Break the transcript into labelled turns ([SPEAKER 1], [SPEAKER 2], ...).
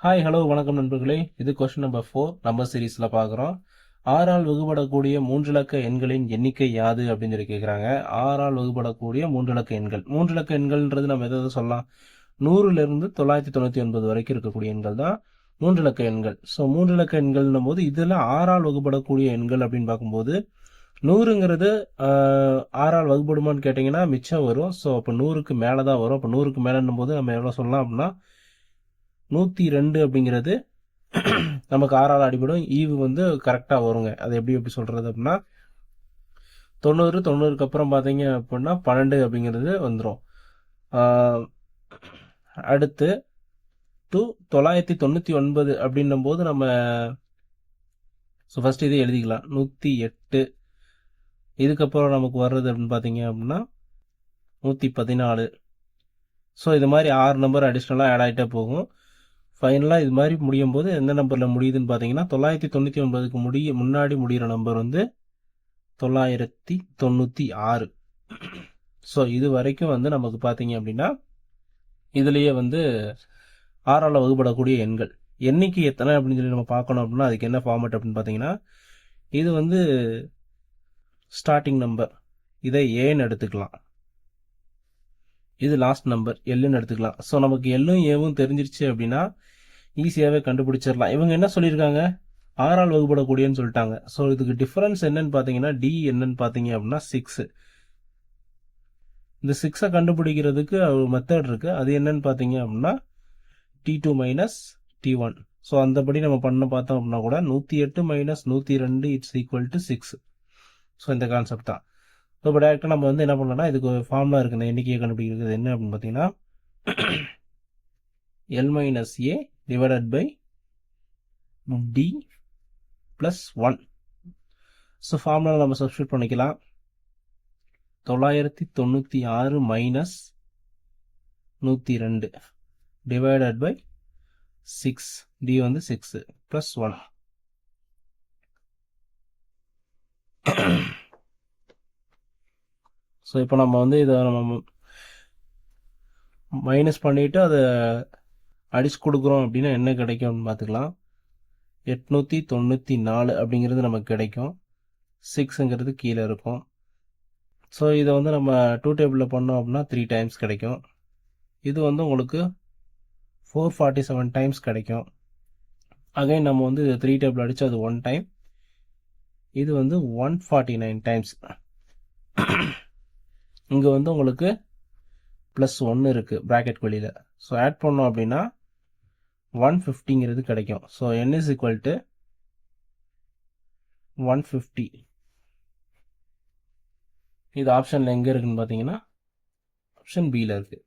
[SPEAKER 1] Hi hello வணக்கம் நண்பர்களே. இது கொஸ்டின் நம்பர் 4 நம்பர் சீரீஸ்ல பார்க்குறோம். ஆறால் வகுபடக்கூடிய மூன்றிலக்க எண்களின் எண்ணிக்கை யாது அப்படின்னு சொல்லி கேட்குறாங்க. ஆறால் வகுபடக்கூடிய மூன்றிலக்க எண்கள். மூன்றிலக்க எண்கள்ன்றது நம்ம எதாவது சொல்லலாம். 100லிருந்து 999 வரைக்கும் இருக்கக்கூடிய எண்கள் தான் மூன்றிலக்க எண்கள். ஸோ மூன்றிலக்க எண்கள்னும் போது இதில் ஆறால் வகுபடக்கூடிய எண்கள் அப்படின்னு பார்க்கும்போது 100ங்கிறது ஆறால் வகுபடுமான்னு கேட்டிங்கன்னா மிச்சம் வரும். ஸோ அப்போ 100க்கு மேலே தான் வரும். அப்போ 100க்கு மேலேன்னும் போது நம்ம எவ்வளோ சொல்லலாம் அப்படின்னா 102 அப்படிங்கிறது நமக்கு ஆறால் அடிபடும். ஈவு வந்து கரெக்டாக வருங்க. அது எப்படி சொல்கிறது அப்படின்னா 90க்கு அப்புறம் பார்த்தீங்க அப்படின்னா 12 அப்படிங்கிறது வந்துடும். அடுத்து 999 அப்படின்னும் போது நம்ம ஃபர்ஸ்ட் இதை எழுதிக்கலாம். 108. இதுக்கப்புறம் நமக்கு வர்றது அப்படின்னு பார்த்தீங்க அப்படின்னா 114. ஸோ இது மாதிரி 6 நம்பர் அடிஷ்னலாக ஆட் ஆகிட்டே போகும். ஃபைனலாக இது மாதிரி முடியும் போது எந்த நம்பரில் முடியுதுன்னு பார்த்தீங்கன்னா 999க்கு முன்னாடி முடிகிற நம்பர் வந்து 996. ஸோ இது வரைக்கும் வந்து நமக்கு பார்த்தீங்க அப்படின்னா இதுலேயே வந்து ஆறால் வகுப்படக்கூடிய எண்கள். எண்ணிக்கை எத்தனை அப்படின்னு சொல்லி நம்ம பார்க்கணும் அப்படின்னா அதுக்கு என்ன ஃபார்மேட் அப்படின்னு பார்த்தீங்கன்னா இது வந்து ஸ்டார்டிங் நம்பர், இதை ஏன்னு எடுத்துக்கலாம். இது லாஸ்ட் நம்பர் எல்லுன்னு எடுத்துக்கலாம். ஸோ நமக்கு எல்லும் ஏவும் தெரிஞ்சிருச்சு அப்படின்னா ஈஸியாகவே கண்டுபிடிச்சிடலாம். இவங்க என்ன சொல்லியிருக்காங்க, ஆறால் வகுப்படக்கூடியன்னு சொல்லிட்டாங்க. ஸோ இதுக்கு டிஃபரன்ஸ் என்னன்னு பார்த்தீங்கன்னா டி என்னன்னு பார்த்தீங்க அப்படின்னா 6. இந்த 6 கண்டுபிடிக்கிறதுக்கு ஒரு மெத்தட் இருக்கு. அது என்னன்னு பார்த்தீங்க அப்படின்னா T2 மைனஸ் T1. ஸோ அந்தபடி நம்ம பண்ண பார்த்தோம் அப்படின்னா கூட 108 minus 102 it's equal to 6. So இந்த கான்செப்ட் தான். ஸோ இப்போ டேரெக்டாக நம்ம வந்து என்ன பண்ணலாம்னா இதுக்கு ஒரு ஃபார்முலா இருக்குது. இந்த எண்ணிக்கையை கண்டுபிடிக்கிறது என்ன அப்படின்னு பார்த்தீங்கன்னா L minus A divided by D plus 1. So formula நம்ம சப்ஸ்டியூட் பண்ணிக்கலாம். 996 மைனஸ் 102 டிவைடட் பை 6. டி வந்து 6 ப்ளஸ் 1. ஸோ இப்போ நம்ம வந்து இதை நம்ம மைனஸ் பண்ணிவிட்டு அதை அடிச்சு கொடுக்குறோம் அப்படின்னா என்ன கிடைக்கும் அப்படின்னு பார்த்துக்கலாம். 894 அப்படிங்கிறது நமக்கு கிடைக்கும். 6ங்கிறது கீழே இருக்கும். ஸோ இதை வந்து நம்ம 2 டேபிளில் பண்ணோம் அப்படின்னா 3 டைம்ஸ் கிடைக்கும். இது வந்து உங்களுக்கு 447 டைம்ஸ் கிடைக்கும். அகைன் நம்ம வந்து 3 டேபிள் அடித்து அது 1 டைம். இது வந்து 149 டைம்ஸ். இங்கே வந்து உங்களுக்கு ப்ளஸ் 1 இருக்குது ப்ராக்கெட் வெளியில். ஸோ ஆட் பண்ணோம் அப்படின்னா 150ங்கிறது கிடைக்கும். So n is equal to 150. இது ஆப்ஷனில் எங்கே இருக்குன்னு பார்த்தீங்கன்னா ஆப்ஷன் பியில் இருக்குது.